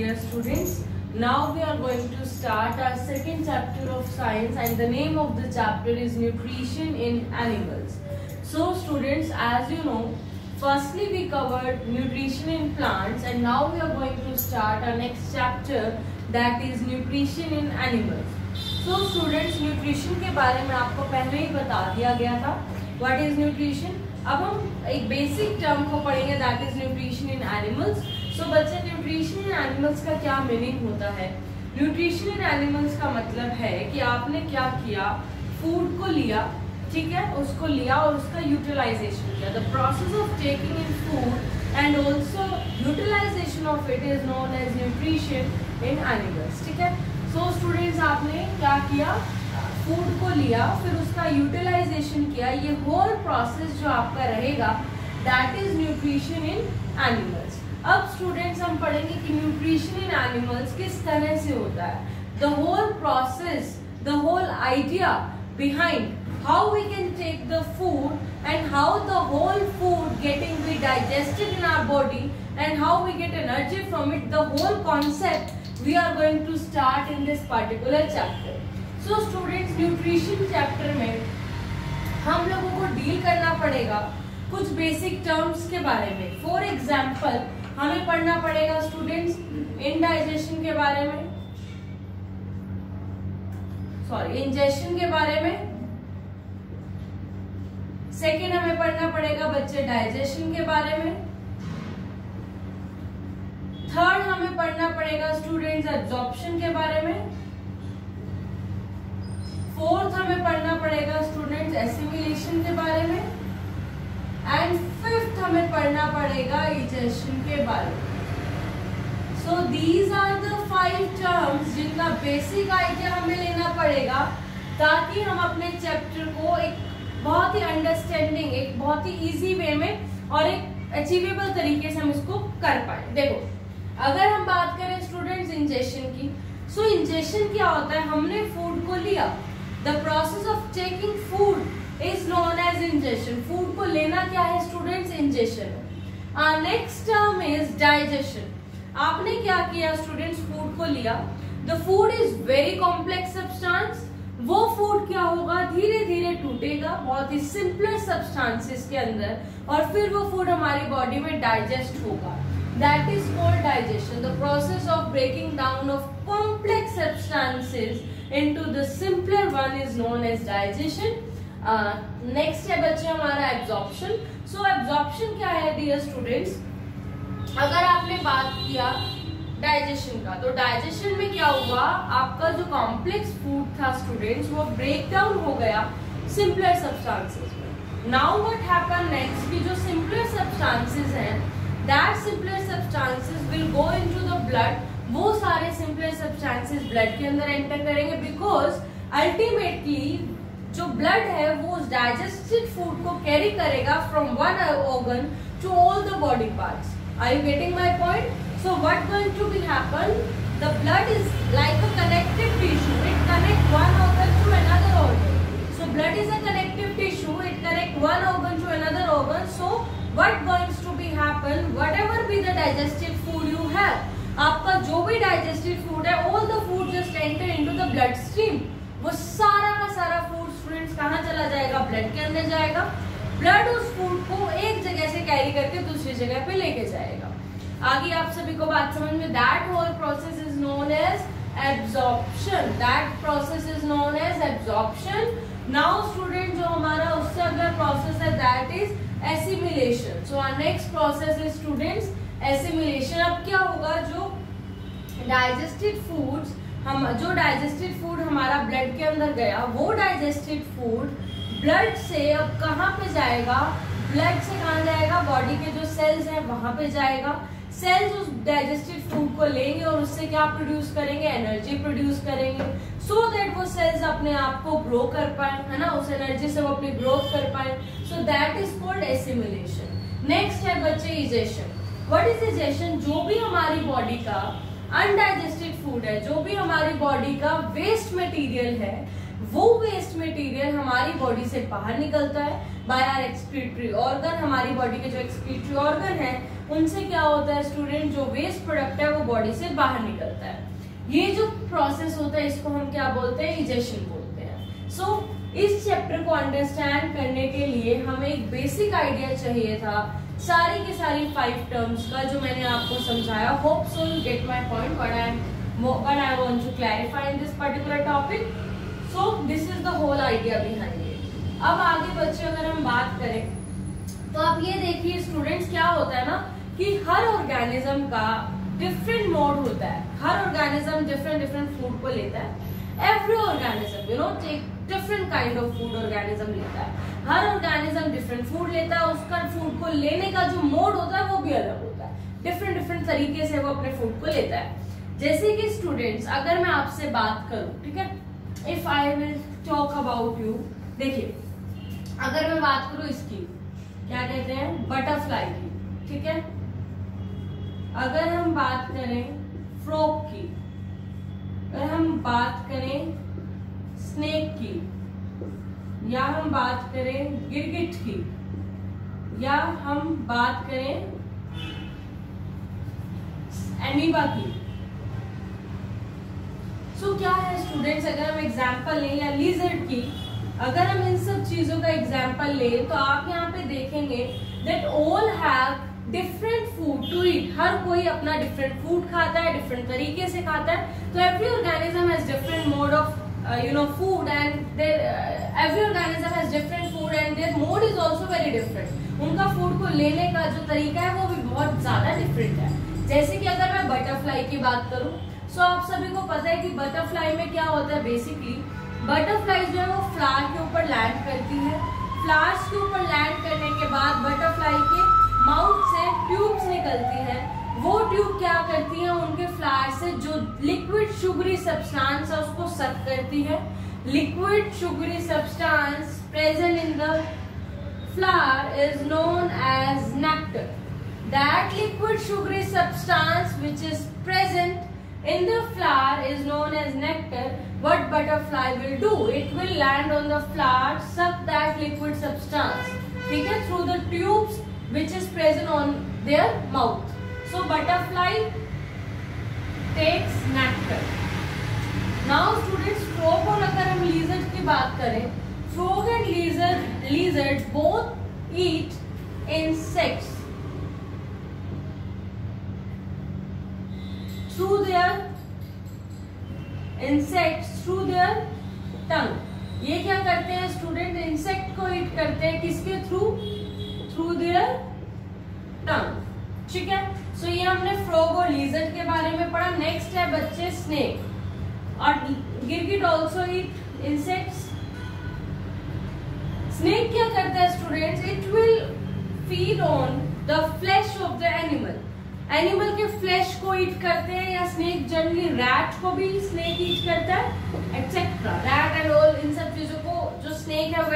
dear students. Now we are going to start our second chapter of science, and the name of the chapter is nutrition in animals. So students, as you know, firstly we covered nutrition in plants, and now we are going to start our next chapter, that is nutrition in animals. So students, nutrition के बारे में आपको पहले ही बता दिया गया था. What is nutrition? अब हम एक बेसिक टर्म को पढ़ेंगे, that is nutrition in animals. So बच्चे, न्यूट्रिशन इन एनिमल्स का क्या मीनिंग होता है? न्यूट्रिशन इन एनिमल्स का मतलब है कि आपने क्या किया, फूड को लिया, ठीक है, उसको लिया और उसका यूटिलाइजेशन किया. The process of taking in food and also utilisation of it is known as nutrition in animals. ठीक है. सो स्टूडेंट्स, आपने क्या किया, फूड को लिया, फिर उसका यूटिलाइजेशन किया. ये होल प्रोसेस जो आपका रहेगा, that is nutrition in animals. अब स्टूडेंट्स, हम पढ़ेंगे कि न्यूट्रिशन इन एनिमल्स किस तरह से होता है. The whole process, the whole idea behind how we can take the food and how the whole food getting be digested in our body and how we get energy from it, the whole concept we are going to start in this particular chapter. So students, nutrition chapter में हम लोगों को deal करना पड़ेगा कुछ basic terms के बारे में. फॉर एग्जाम्पल, हमें पढ़ना पड़ेगा स्टूडेंट्स इंडाइजेशन के बारे में, सॉरी इंजेशन के बारे में. सेकेंड, हमें पढ़ना पड़ेगा बच्चे डाइजेशन के बारे में. थर्ड, हमें पढ़ना पड़ेगा स्टूडेंट्स एब्जॉर्प्शन के बारे में. फोर्थ, हमें पढ़ना पड़ेगा स्टूडेंट्स एसिमिलेशन के बारे में. एंड फिफ्थ, हमें पढ़ना पड़ेगा इजेशन के बारे में. So these are the 5 terms जिनका बेसिक आइडिया हमें लेना पड़ेगा, ताकि हम अपने चैप्टर को एक बहुत ही अंडरस्टैंडिंग, एक बहुत ही इजी वे में और एक अचीवेबल तरीके से हम इसको कर पाए. देखो, अगर हम बात करें स्टूडेंट्स इंजेशन की, सो इंजेशन क्या होता है, हमने फूड को लिया. The process of taking food is known as ingestion. Food को लेना क्या है students, ingestion. Our next term is digestion. आपने क्या किया स्टूडेंट्स, फूड को लिया. The food is very complex substance. वो फूड क्या होगा, धीरे धीरे टूटेगा बहुत ही सिंपलर सब्सटेंसेस के अंदर, और फिर वो फूड हमारी बॉडी में डाइजेस्ट होगा. That is called digestion. The process of breaking down of complex substances into the simpler one is known as digestion. Next है बच्चे हमारा absorption. So absorption क्या है dear students? अगर आपने बात किया digestion का, तो digestion में क्या हुआ, आपका जो complex food था students, वो break down हो गया simpler substances में. Now what happened next कि जो simpler substances हैं, that simpler substances will go into the blood. वो सारे सिंपलर सब्सटेंसेस ब्लड के अंदर एंटर करेंगे, बिकॉज अल्टीमेटली जो ब्लड है वो उस डाइजेस्टेड फूड को कैरी करेगा from one organ to all the body parts. Are you getting my point? So what going to be happen, the blood is like a connective tissue. It connect one organ to another organ. So blood is a connective tissue. It connect one organ to another organ. So what going to be happen, whatever be the digested food you have, आपका जो भी digested food है, all the food just enter into the blood stream. वो सारा का सारा food students कहाँ चला जाएगा, ब्लड के अंदर जाएगा. ब्लड उस फूड को एक जगह से कैरी करके दूसरी जगह पे लेके जाएगा. आगे आप सभी को बात समझ में, that whole process is known as absorption. That process is known as absorption. Now student, जो हमारा उससे अगला प्रोसेस है, that is assimilation. So our next process is students assimilation. अब क्या होगा, जो डाइजेस्टेड फूड्स जो डाइजेस्टेड फूड हमारा ब्लड के अंदर गया, वो डाइजेस्टेड फूड ब्लड से अब कहाँ पे जाएगा, ब्लड से कहाँ जाएगा, बॉडी के जो सेल्स हैं वहां पे जाएगा. सेल्स उस डाइजेस्टेड फूड को लेंगे और उससे क्या प्रोड्यूस करेंगे, एनर्जी प्रोड्यूस करेंगे, सो दैट वो सेल्स अपने आप को ग्रो कर पाए, है ना, उस एनर्जी से वो अपनी ग्रोथ कर पाए. So that is called assimilation. Next है बच्चे इजेशन. What is egestion? जो भी हमारी बॉडी का अनडाइजेस्टेड फूड है, जो भी हमारी बॉडी का वेस्ट मटेरियल है, वो वेस्ट मटेरियल हमारी बॉडी से बाहर निकलता है बाय आवर एक्सक्रीटरी ऑर्गन। हमारी बॉडी के जो एक्सक्रीटरी ऑर्गन है उनसे क्या होता है स्टूडेंट, जो वेस्ट प्रोडक्ट है वो बॉडी से बाहर निकलता है। ये जो प्रोसेस होता है इसको हम क्या बोलते हैं, इजेशन बोलते हैं। सो इस चैप्टर को अंडरस्टैंड करने के लिए हमें एक बेसिक आइडिया चाहिए था सारी की सारी 5 टर्म्स का जो मैंने आपको समझाया। Hope so you get my point what I want to clarify in this particular topic. So this is the whole idea behind it. अब आगे बच्चे अगर हम बात करें तो आप ये देखिए स्टूडेंट्स, क्या होता है ना कि हर ऑर्गेनिज्म का डिफरेंट मोड होता है। हर ऑर्गेनिज्म डिफरेंट फूड को लेता है। Every organism take different kind of food organism लेता है। हर ऑर्गेनिज्म डिफरेंट फूड लेता है। उसका फूड को लेने का जो मोड होता है वो भी अलग होता है। डिफरेंट तरीके से वो अपने फूड को लेता है। जैसे कि स्टूडेंट्स अगर मैं आपसे बात करूं, ठीक है, if I will talk about you, देखिए अगर मैं बात करूं इसकी क्या कहते हैं, बटरफ्लाई की, ठीक है। अगर हम बात करें फ्रॉग की, अगर हम बात करें स्नेक की, या हम बात करें गिरगिट की, या हम बात करें एमीबा की। सो क्या है स्टूडेंट्स, अगर हम एग्जांपल लें या लिजर्ड की, अगर हम इन सब चीजों का एग्जांपल लें तो आप यहाँ पे देखेंगे that all have different food to eat. हर कोई अपना डिफरेंट फूड खाता है, डिफरेंट तरीके से खाता है। तो every organism has different mode of food and every organism has different food and their mode is also very different। उनका फूड को लेने का जो तरीका है वो भी बहुत ज्यादा डिफरेंट है। जैसे कि अगर मैं बटरफ्लाई की बात करूं, सो आप सभी को पता है कि बटरफ्लाई में क्या होता है, बेसिकली बटरफ्लाई जो है वो फ्लावर के ऊपर लैंड करती है। फ्लावर्स के ऊपर लैंड करने के बाद बटरफ्लाई के माउथ से ट्यूब्स निकलती है। वो ट्यूब क्या करती है, उनके फ्लावर से जो लिक्विड शुगरी सब्सटेंस है उसको सक करती है। Liquid sugary substance present in the flower is known as nectar. That liquid sugary substance which is present in the flower is known as nectar. What butterfly will do? It will land on the flower, suck that liquid substance, ठीक है, through the tubes which is present on their mouth. So butterfly takes nectar. Now students, frog और अगर हम lizard की बात करें, frog and lizard both eat insects through their टंग। ये क्या करते हैं स्टूडेंट, इंसेक्ट को ईट करते हैं किसके थ्रू देयर टंग, ठीक है। सो ये हमने फ्रॉग और लिजर्ड के बारे में पढ़ा। नेक्स्ट है बच्चे स्नेक और गिरगिट ऑल्सो ईट इंसेक्ट्स। स्नेक क्या करता है students, it will feed on the flash of the animal के फ्लैश को ईट करते हैं। या स्नेक जनरली रैट को भी स्नेक ईट करता है एक्सेट्रा, रैट एंड ऑल, इन सब चीजों को जो स्नेक है वो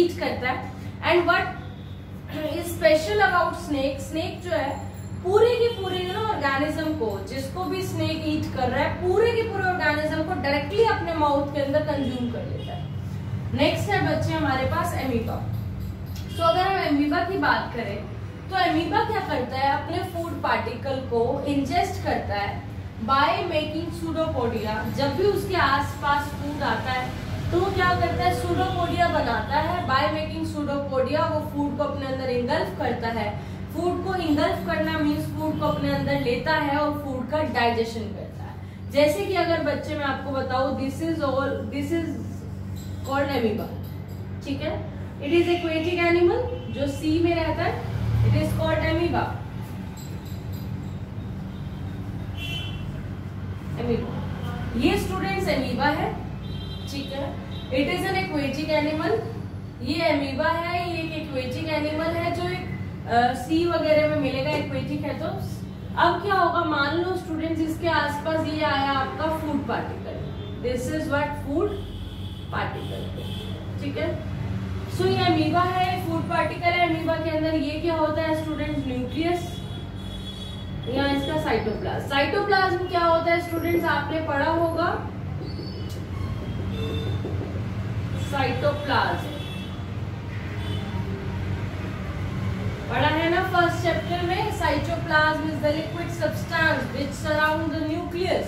ईट करता है। And what is special about snake, snake जो है पूरे की पूरे ऑर्गेनिज्म को, जिसको भी स्नेक ईट कर रहा है, पूरे के पूरे ऑर्गेनिज्म को डायरेक्टली अपने माउथ के अंदर कंज्यूम कर लेता है। नेक्स्ट है बच्चे हमारे पास एमीबा। तो अगर हम एमीबा की बात करें तो एमीबा क्या करता है, अपने फूड पार्टिकल को इंजेस्ट करता है बाय मेकिंग सूडोपोडिया। जब भी उसके आसपास फूड आता है तो वो क्या करता है, सूडोपोडिया बनाता है। बाय मेकिंग सूडोपोडिया वो फूड को अपने अंदर इंगल्फ करता है। फूड को इंगल्फ करना मीन्स फूड को अपने अंदर लेता है और फूड का डाइजेशन करता है। जैसे कि अगर बच्चे मैं आपको बताऊं, दिस इज कॉल्ड एमीबा, ठीक है। इट इज एक्वेटिक एनिमल जो सी में रहता है, इट इज कॉल्ड एमीबा। ये स्टूडेंट्स एमीबा है, ठीक है। It is an aquatic animal. ये एमीबा है, ये एक एक्वेटिक एनिमल है जो एक सी वगैरह में मिलेगा, एक्वेटिक है। तो अब क्या होगा, मान लो स्टूडेंट्स इसके आसपास ये आया आपका food particle, this is what food particle, ठीक है। सो ये अमीबा है, फूड पार्टिकल है। अमीबा के अंदर ये क्या होता है स्टूडेंट्स, न्यूक्लियस या इसका साइटोप्लाज्म। साइटोप्लाज्म क्या होता है स्टूडेंट्स, आपने पढ़ा होगा साइटोप्लाज्म पढ़ा है ना फर्स्ट चैप्टर में. Cytoplasm is the liquid substance which surround the nucleus.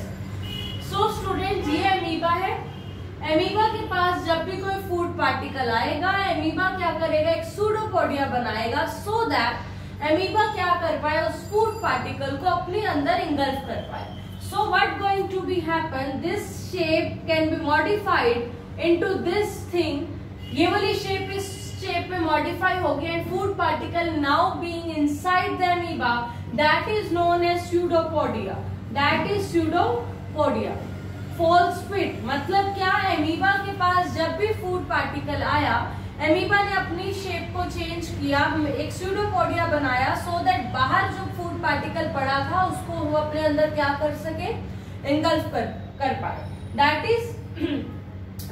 So student, ये अमीबा है. अमीबा के पास जब भी कोई फूड पार्टिकल आएगा, अमीबा क्या करेगा, एक सूडोपोडिया बनाएगा सो दैट अमीबा क्या कर पाए, उस फूड पार्टिकल को अपने अंदर इंगल्फ कर पाए. So what going to be happen, this shape can be modified into this thing. ये वाली शेप इस शेप में मॉडिफाई होगी and food particle now being inside the amoeba, that is known as pseudopodia. That is pseudopodia. False feet मतलब क्या, amoeba के पास जब भी फूड पार्टिकल आया, अमीबा ने अपनी शेप को चेंज किया, एक स्यूडोपोडिया बनाया सो दैट बाहर जो फूड पार्टिकल पड़ा था उसको वो अपने अंदर क्या कर सके, इंगल्फ कर पाए. That is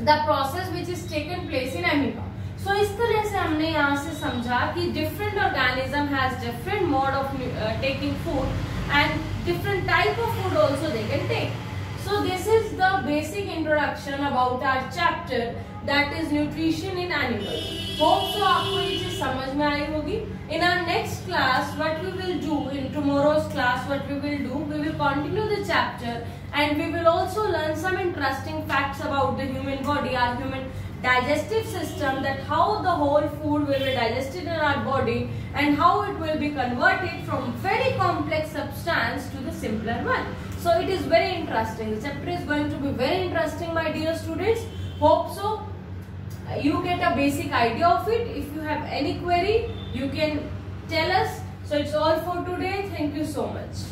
the process which is taken place in amoeba. So इस तरह से हमने यहाँ से समझा कि different organism has different mode of taking food and different type of food also they can take. So this is the basic introduction about our chapter that is nutrition in animals. Hope so आपको ये चीज समझ में आई होगी. In our next class, what we will do in tomorrow's class, what we will continue the chapter and we will also learn some interesting facts about the human body, our human digestive system, that how the whole food will be digested in our body and how it will be converted from very complex substance to the simpler one. So it is very interesting. The chapter is going to be very interesting, my dear students. Hope so you get a basic idea of it. If you have any query, you can tell us. So it's all for today. Thank you so much.